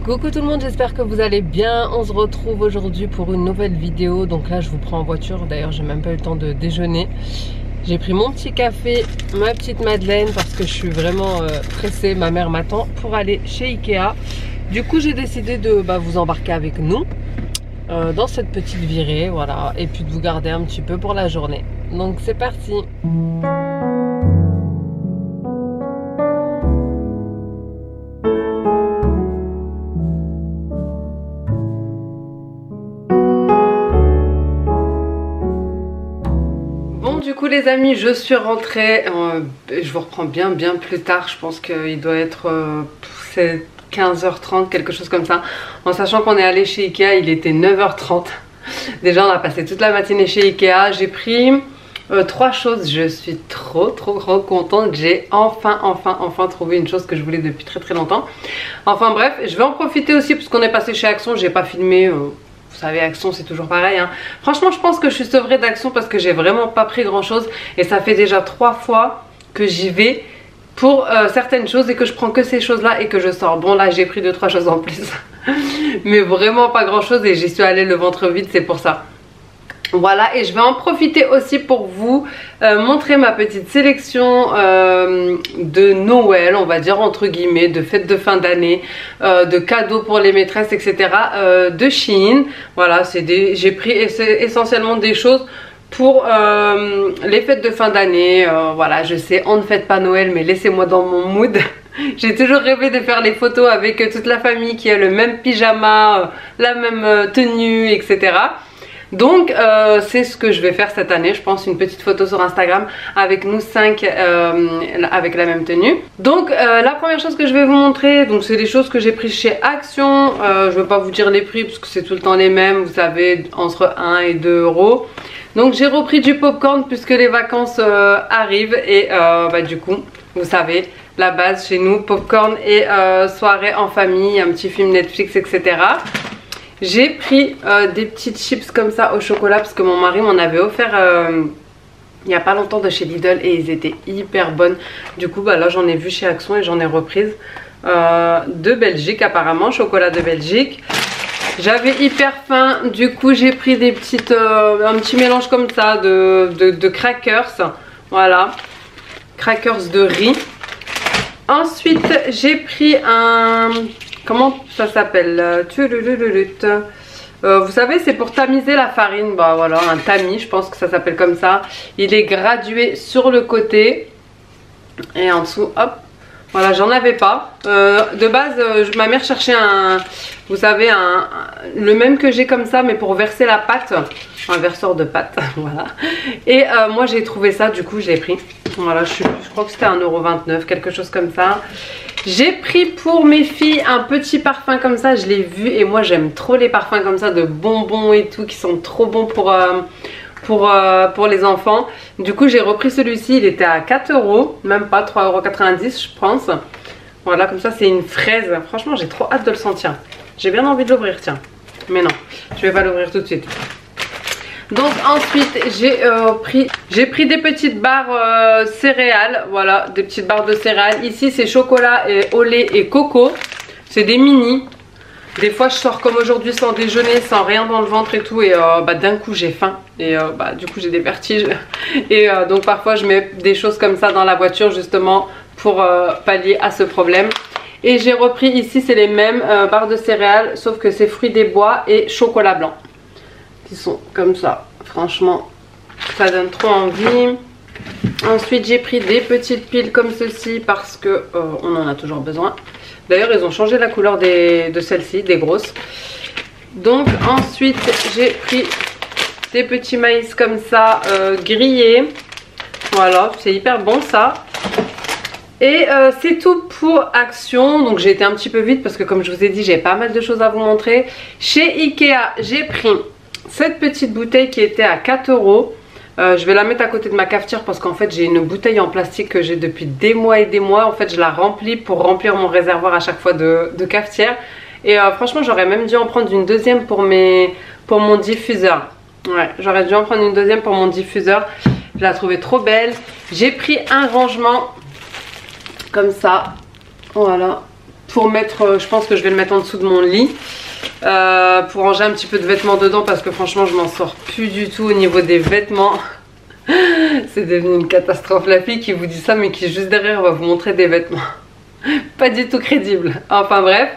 Coucou tout le monde, j'espère que vous allez bien. On se retrouve aujourd'hui pour une nouvelle vidéo. Donc là je vous prends en voiture, d'ailleurs j'ai même pas eu le temps de déjeuner. J'ai pris mon petit café, ma petite madeleine parce que je suis vraiment pressée. Ma mère m'attend pour aller chez Ikea. Du coup j'ai décidé de vous embarquer avec nous dans cette petite virée, voilà. Et puis de vous garder un petit peu pour la journée. Donc c'est parti. Du coup les amis, je suis rentrée, je vous reprends bien plus tard, je pense qu'il doit être 15h30, quelque chose comme ça, en sachant qu'on est allé chez Ikea, il était 9h30, déjà on a passé toute la matinée chez Ikea, j'ai pris 3 choses, je suis trop contente, j'ai enfin trouvé une chose que je voulais depuis très longtemps, enfin bref, je vais en profiter aussi parce qu'on est passé chez Action, j'ai pas filmé. Vous savez, Action c'est toujours pareil hein. Franchement je pense que je suis sevrée d'Action parce que j'ai vraiment pas pris grand chose. Et ça fait déjà 3 fois que j'y vais pour certaines choses et que je prends que ces choses là et que je sors. Bon là j'ai pris 2-3 choses en plus mais vraiment pas grand chose et j'y suis allée le ventre vide, c'est pour ça. Voilà, et je vais en profiter aussi pour vous montrer ma petite sélection de Noël, on va dire entre guillemets, de fêtes de fin d'année, de cadeaux pour les maîtresses, etc. De Shein. Voilà, j'ai pris essentiellement des choses pour les fêtes de fin d'année. Voilà, je sais, on ne fête pas Noël, mais laissez-moi dans mon mood. J'ai toujours rêvé de faire les photos avec toute la famille qui a le même pyjama, la même tenue, etc. Donc c'est ce que je vais faire cette année, je pense, une petite photo sur Instagram avec nous 5 avec la même tenue. Donc la première chose que je vais vous montrer, donc c'est des choses que j'ai prises chez Action. Je ne vais pas vous dire les prix parce que c'est tout le temps les mêmes, vous savez, entre 1 et 2 euros. Donc j'ai repris du popcorn puisque les vacances arrivent et du coup vous savez, la base chez nous, popcorn et soirée en famille, un petit film Netflix, etc. J'ai pris des petites chips comme ça au chocolat parce que mon mari m'en avait offert il n'y a pas longtemps de chez Lidl et ils étaient hyper bonnes. Du coup là j'en ai vu chez Action et j'en ai reprise de Belgique apparemment, chocolat de Belgique. J'avais hyper faim, du coup j'ai pris des petites, un petit mélange comme ça de crackers, voilà, crackers de riz. Ensuite j'ai pris un... Comment ça s'appelle? Vous savez, c'est pour tamiser la farine. Bah voilà, un tamis, je pense que ça s'appelle comme ça. Il est gradué sur le côté. Et en dessous, hop. Voilà, j'en avais pas. De base, ma mère cherchait un... Vous savez, le même que j'ai comme ça, mais pour verser la pâte. Un verseur de pâte, voilà. Et moi, j'ai trouvé ça, du coup, je l'ai pris. Voilà, je crois que c'était 1,29 €, quelque chose comme ça. J'ai pris pour mes filles un petit parfum comme ça, je l'ai vu et moi j'aime trop les parfums comme ça de bonbons et tout qui sont trop bons pour les enfants. Du coup j'ai repris celui-ci, il était à 4 €, même pas 3,90 € je pense. Voilà, comme ça c'est une fraise, franchement j'ai trop hâte de le sentir. J'ai bien envie de l'ouvrir, tiens, mais non, je vais pas l'ouvrir tout de suite. Donc ensuite j'ai pris des petites barres céréales, voilà, des petites barres de céréales. Ici c'est chocolat et au lait et coco, c'est des mini. Des fois je sors comme aujourd'hui sans déjeuner, sans rien dans le ventre et tout et d'un coup j'ai faim et du coup j'ai des vertiges. Et donc parfois je mets des choses comme ça dans la voiture justement pour pallier à ce problème. Et j'ai repris ici, c'est les mêmes barres de céréales sauf que c'est fruits des bois et chocolat blanc. Qui sont comme ça, franchement ça donne trop envie. Ensuite j'ai pris des petites piles comme ceci parce que on en a toujours besoin. D'ailleurs ils ont changé la couleur de celles-ci, des grosses. Donc ensuite j'ai pris des petits maïs comme ça grillés. Voilà, c'est hyper bon ça. Et c'est tout pour Action. Donc j'ai été un petit peu vite parce que comme je vous ai dit j'ai pas mal de choses à vous montrer. Chez Ikea j'ai pris cette petite bouteille qui était à 4 €. Je vais la mettre à côté de ma cafetière parce qu'en fait j'ai une bouteille en plastique que j'ai depuis des mois et des mois. En fait je la remplis pour remplir mon réservoir à chaque fois de cafetière. Et franchement j'aurais même dû en prendre une deuxième pour mon diffuseur. Ouais, j'aurais dû en prendre une deuxième pour mon diffuseur. Je la trouvais trop belle. J'ai pris un rangement comme ça. Voilà. Pour mettre, je pense que je vais le mettre en dessous de mon lit. Pour ranger un petit peu de vêtements dedans parce que franchement je m'en sors plus du tout au niveau des vêtements. C'est devenu une catastrophe. La fille qui vous dit ça mais qui juste derrière va vous montrer des vêtements. Pas du tout crédible. Enfin bref.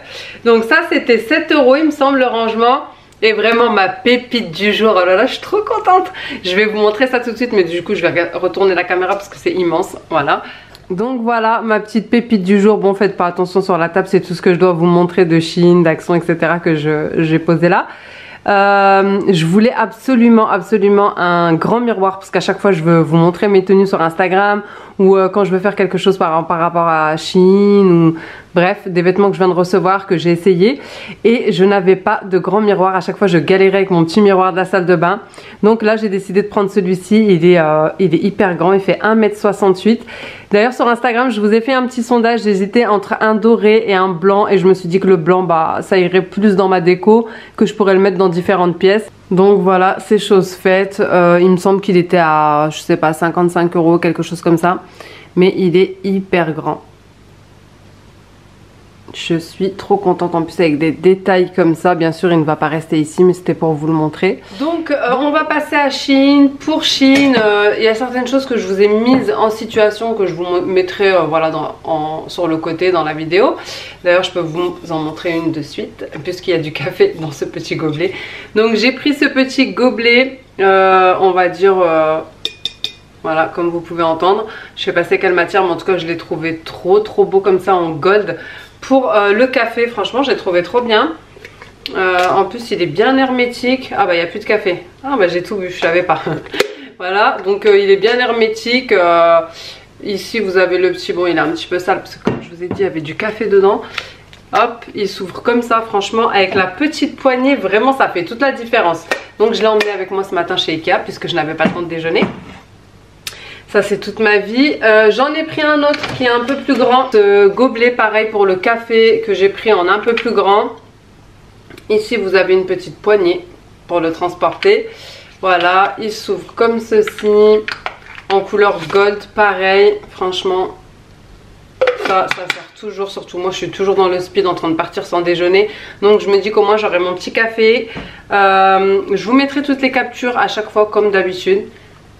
Donc ça c'était 7 € il me semble le rangement. Et vraiment ma pépite du jour. Oh là là je suis trop contente. Je vais vous montrer ça tout de suite mais du coup je vais retourner la caméra parce que c'est immense. Voilà. Donc voilà ma petite pépite du jour. Bon faites pas attention sur la table, c'est tout ce que je dois vous montrer de Shein, d'Action etc. que j'ai posé là. Je voulais absolument un grand miroir parce qu'à chaque fois je veux vous montrer mes tenues sur Instagram ou quand je veux faire quelque chose par rapport à Shein ou bref des vêtements que je viens de recevoir que j'ai essayé et je n'avais pas de grand miroir. À chaque fois je galérais avec mon petit miroir de la salle de bain. Donc là j'ai décidé de prendre celui-ci. Il est hyper grand, il fait 1,68 m. D'ailleurs sur Instagram je vous ai fait un petit sondage. J'hésitais entre un doré et un blanc et je me suis dit que le blanc bah ça irait plus dans ma déco, que je pourrais le mettre dans différentes pièces. Donc voilà, c'est chose faite. Il me semble qu'il était à, je sais pas, 55 €, quelque chose comme ça. Mais il est hyper grand. Je suis trop contente en plus avec des détails comme ça. Bien sûr il ne va pas rester ici mais c'était pour vous le montrer. Donc on va passer à Shein. Pour Shein il y a certaines choses que je vous ai mises en situation que je vous mettrai voilà, sur le côté dans la vidéo. D'ailleurs je peux vous en montrer une de suite puisqu'il y a du café dans ce petit gobelet. Donc j'ai pris ce petit gobelet on va dire voilà comme vous pouvez entendre. Je sais pas c'est quelle matière mais en tout cas je l'ai trouvé trop beau comme ça en gold. Pour le café, franchement, j'ai trouvé trop bien. En plus, il est bien hermétique. Ah bah, il n'y a plus de café. Ah bah, j'ai tout bu, je savais pas. Voilà, donc il est bien hermétique. Ici, vous avez le petit... Bon, il est un petit peu sale parce que comme je vous ai dit, il y avait du café dedans. Hop, il s'ouvre comme ça, franchement. Avec la petite poignée, vraiment, ça fait toute la différence. Donc, je l'ai emmené avec moi ce matin chez Ikea puisque je n'avais pas le temps de déjeuner. Ça c'est toute ma vie. J'en ai pris un autre qui est un peu plus grand. Ce gobelet pareil pour le café que j'ai pris en un peu plus grand. Ici vous avez une petite poignée pour le transporter. Voilà, il s'ouvre comme ceci. En couleur gold pareil. Franchement ça sert toujours. Surtout moi je suis toujours dans le speed en train de partir sans déjeuner. Donc je me dis qu'au moins j'aurai mon petit café. Je vous mettrai toutes les captures à chaque fois comme d'habitude.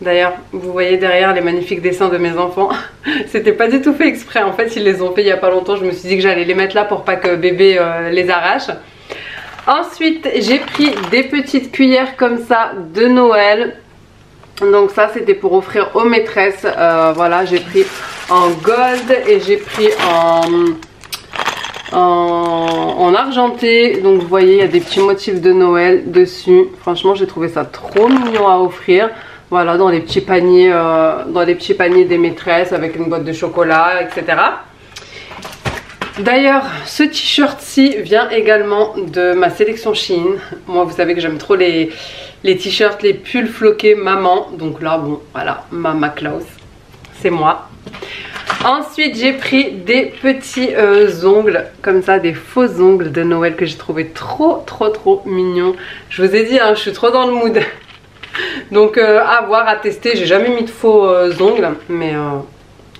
D'ailleurs, vous voyez derrière les magnifiques dessins de mes enfants. C'était pas du tout fait exprès. En fait, ils les ont fait il y a pas longtemps. Je me suis dit que j'allais les mettre là pour pas que bébé les arrache. Ensuite, j'ai pris des petites cuillères comme ça de Noël. Donc ça, c'était pour offrir aux maîtresses. Voilà, j'ai pris en gold et j'ai pris en argenté. Donc vous voyez, il y a des petits motifs de Noël dessus. Franchement, j'ai trouvé ça trop mignon à offrir. Voilà, dans les petits paniers des maîtresses avec une boîte de chocolat, etc. D'ailleurs, ce t-shirt-ci vient également de ma sélection Shein. Moi, vous savez que j'aime trop les t-shirts, les pulls floqués maman. Donc là, bon, voilà, Mama Claus, c'est moi. Ensuite, j'ai pris des petits ongles, comme ça, des faux ongles de Noël que j'ai trouvé trop mignons. Je vous ai dit, hein, je suis trop dans le mood. Donc à voir, à tester. J'ai jamais mis de faux ongles mais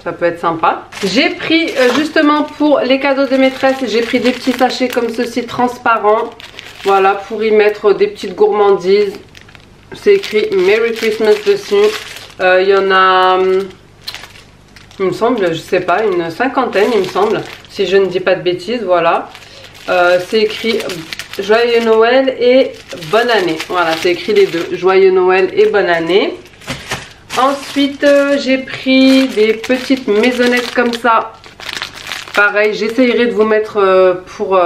ça peut être sympa. J'ai pris justement pour les cadeaux de maîtresse, j'ai pris des petits sachets comme ceci transparents. Voilà, pour y mettre des petites gourmandises. C'est écrit Merry Christmas dessus. Il y en a il me semble, je sais pas, une cinquantaine il me semble, si je ne dis pas de bêtises. Voilà, c'est écrit Joyeux Noël et bonne année. Voilà, c'est écrit les deux, Joyeux Noël et bonne année. Ensuite j'ai pris des petites maisonnettes comme ça Pareil, j'essayerai de vous mettre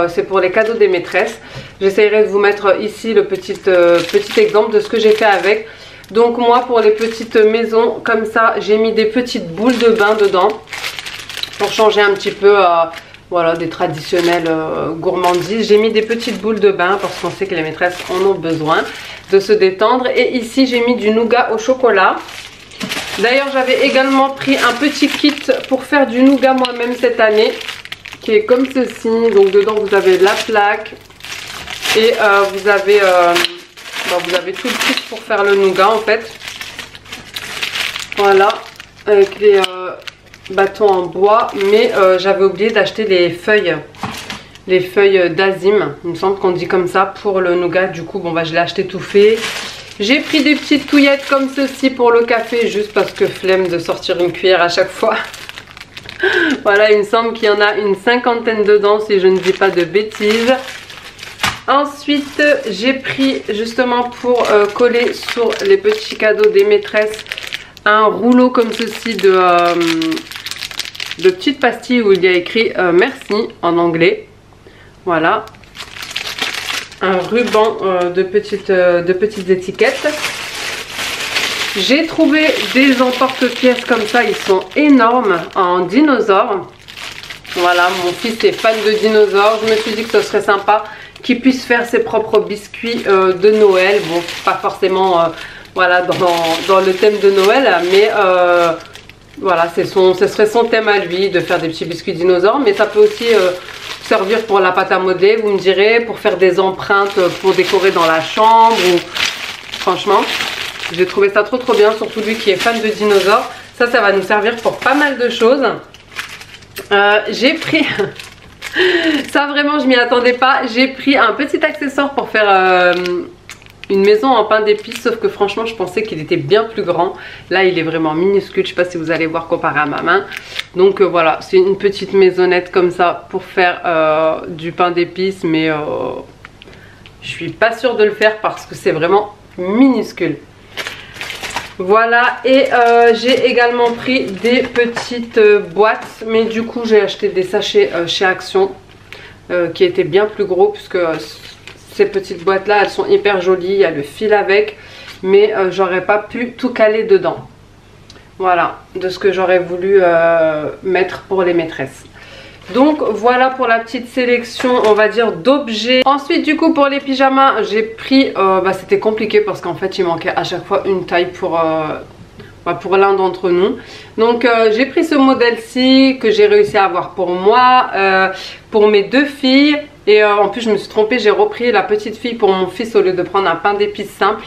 c'est pour les cadeaux des maîtresses. J'essayerai de vous mettre ici le petit exemple de ce que j'ai fait avec. Donc moi pour les petites maisons comme ça, j'ai mis des petites boules de bain dedans pour changer un petit peu voilà, des traditionnelles gourmandises. J'ai mis des petites boules de bain parce qu'on sait que les maîtresses en ont besoin de se détendre. Et ici j'ai mis du nougat au chocolat. D'ailleurs j'avais également pris un petit kit pour faire du nougat moi-même cette année, qui est comme ceci. Donc dedans vous avez la plaque et vous avez tout le kit pour faire le nougat en fait. Voilà, avec les bâtons en bois. Mais j'avais oublié d'acheter les feuilles d'azim. Il me semble qu'on dit comme ça pour le nougat. Du coup bon bah je l'ai acheté tout fait. J'ai pris des petites touillettes comme ceci pour le café, juste parce que flemme de sortir une cuillère à chaque fois. Voilà, il me semble qu'il y en a une 50aine dedans si je ne dis pas de bêtises. Ensuite, j'ai pris justement pour coller sur les petits cadeaux des maîtresses un rouleau comme ceci de petites pastilles où il y a écrit merci en anglais. Voilà. Un ruban de petites étiquettes. J'ai trouvé des emporte-pièces comme ça, ils sont énormes, en dinosaures. Voilà, mon fils est fan de dinosaures. Je me suis dit que ce serait sympa qu'il puisse faire ses propres biscuits de Noël. Bon, pas forcément voilà, dans le thème de Noël, mais voilà, ce serait son thème à lui de faire des petits biscuits dinosaures. Mais ça peut aussi servir pour la pâte à modeler, vous me direz, pour faire des empreintes pour décorer dans la chambre. Ou... Franchement, j'ai trouvé ça trop bien, surtout lui qui est fan de dinosaures. Ça va nous servir pour pas mal de choses. J'ai pris... ça vraiment je m'y attendais pas. J'ai pris un petit accessoire pour faire une maison en pain d'épices, sauf que franchement je pensais qu'il était bien plus grand. Là il est vraiment minuscule, je sais pas si vous allez voir comparé à ma main. Donc voilà, c'est une petite maisonnette comme ça pour faire du pain d'épices, mais je suis pas sûre de le faire parce que c'est vraiment minuscule. Voilà, et j'ai également pris des petites boîtes, mais du coup j'ai acheté des sachets chez Action qui étaient bien plus gros, puisque ces petites boîtes là elles sont hyper jolies, il y a le fil avec, mais j'aurais pas pu tout caler dedans. Voilà, de ce que j'aurais voulu mettre pour les maîtresses. Donc voilà pour la petite sélection, on va dire, d'objets. Ensuite du coup pour les pyjamas j'ai pris, c'était compliqué parce qu'en fait il manquait à chaque fois une taille pour l'un d'entre nous. Donc j'ai pris ce modèle-ci que j'ai réussi à avoir pour moi, pour mes deux filles. Et en plus je me suis trompée, j'ai repris la petite fille pour mon fils au lieu de prendre un pain d'épices simple.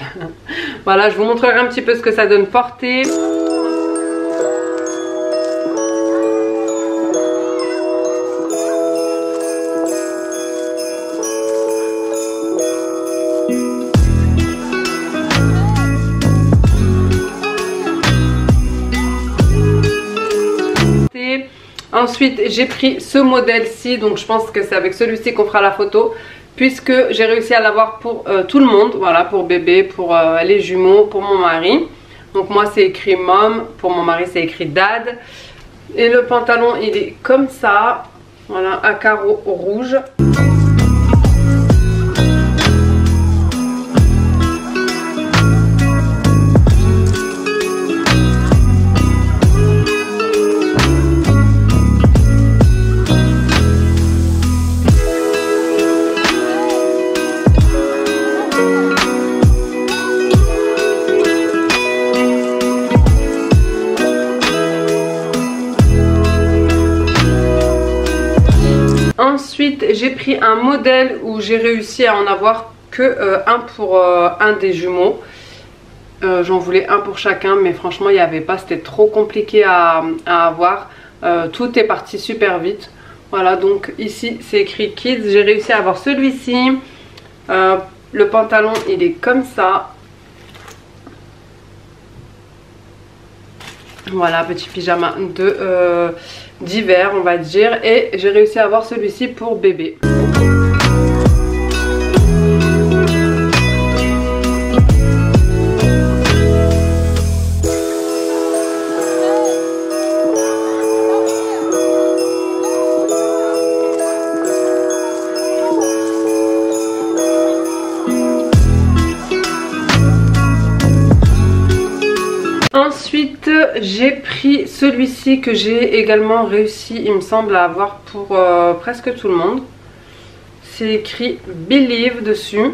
Voilà, je vous montrerai un petit peu ce que ça donne porté. Ensuite j'ai pris ce modèle-ci, donc je pense que c'est avec celui-ci qu'on fera la photo, puisque j'ai réussi à l'avoir pour tout le monde. Voilà, pour bébé, pour les jumeaux, pour mon mari. Donc moi c'est écrit mom, pour mon mari c'est écrit dad. Et le pantalon il est comme ça, voilà, à carreaux rouge. Ensuite j'ai pris un modèle où j'ai réussi à en avoir que un pour un des jumeaux. J'en voulais un pour chacun, mais franchement il n'y avait pas, c'était trop compliqué à avoir. Tout est parti super vite. Voilà, donc ici c'est écrit kids, j'ai réussi à avoir celui-ci. Le pantalon il est comme ça. Voilà, petit pyjama d'hiver on va dire. Et j'ai réussi à avoir celui-ci pour bébé. Ensuite j'ai pris celui-ci que j'ai également réussi, il me semble, à avoir pour presque tout le monde. C'est écrit Believe dessus.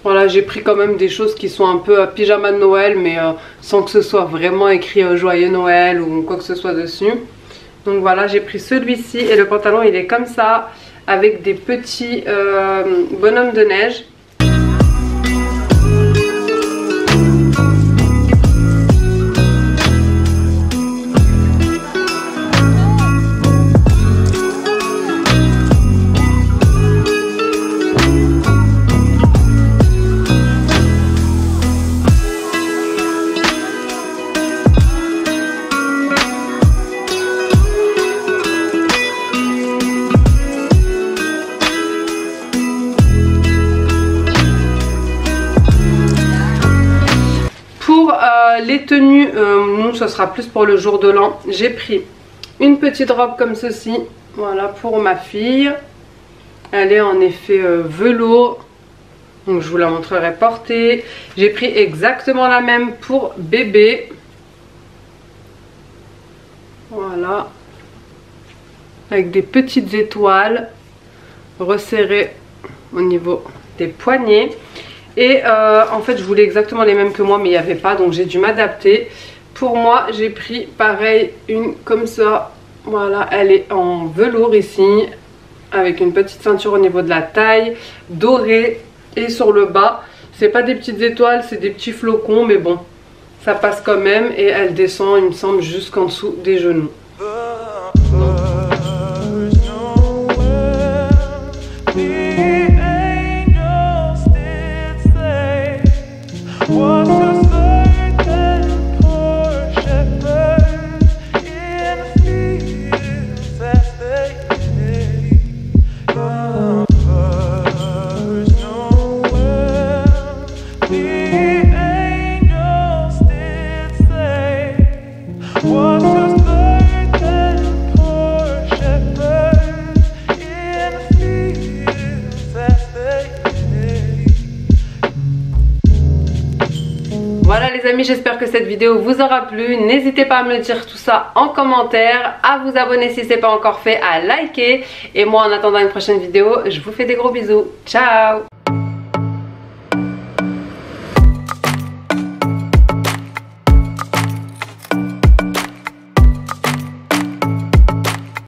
Voilà, j'ai pris quand même des choses qui sont un peu pyjama de Noël, mais sans que ce soit vraiment écrit Joyeux Noël ou quoi que ce soit dessus. Donc voilà, j'ai pris celui-ci et le pantalon il est comme ça, avec des petits bonhommes de neige. Les tenues, nous ce sera plus pour le jour de l'an. J'ai pris une petite robe comme ceci, voilà, pour ma fille. Elle est en effet velours, donc je vous la montrerai portée. J'ai pris exactement la même pour bébé, voilà, avec des petites étoiles resserrées au niveau des poignets. Et en fait je voulais exactement les mêmes que moi, mais il n'y avait pas, donc j'ai dû m'adapter. Pour moi j'ai pris pareil une comme ça, voilà, elle est en velours ici, avec une petite ceinture au niveau de la taille, dorée, et sur le bas c'est pas des petites étoiles, c'est des petits flocons, mais bon ça passe quand même, et elle descend il me semble jusqu'en dessous des genoux. Voilà les amis, j'espère que cette vidéo vous aura plu. N'hésitez pas à me dire tout ça en commentaire, à vous abonner si ce n'est pas encore fait, à liker. Et moi en attendant une prochaine vidéo, je vous fais des gros bisous. Ciao!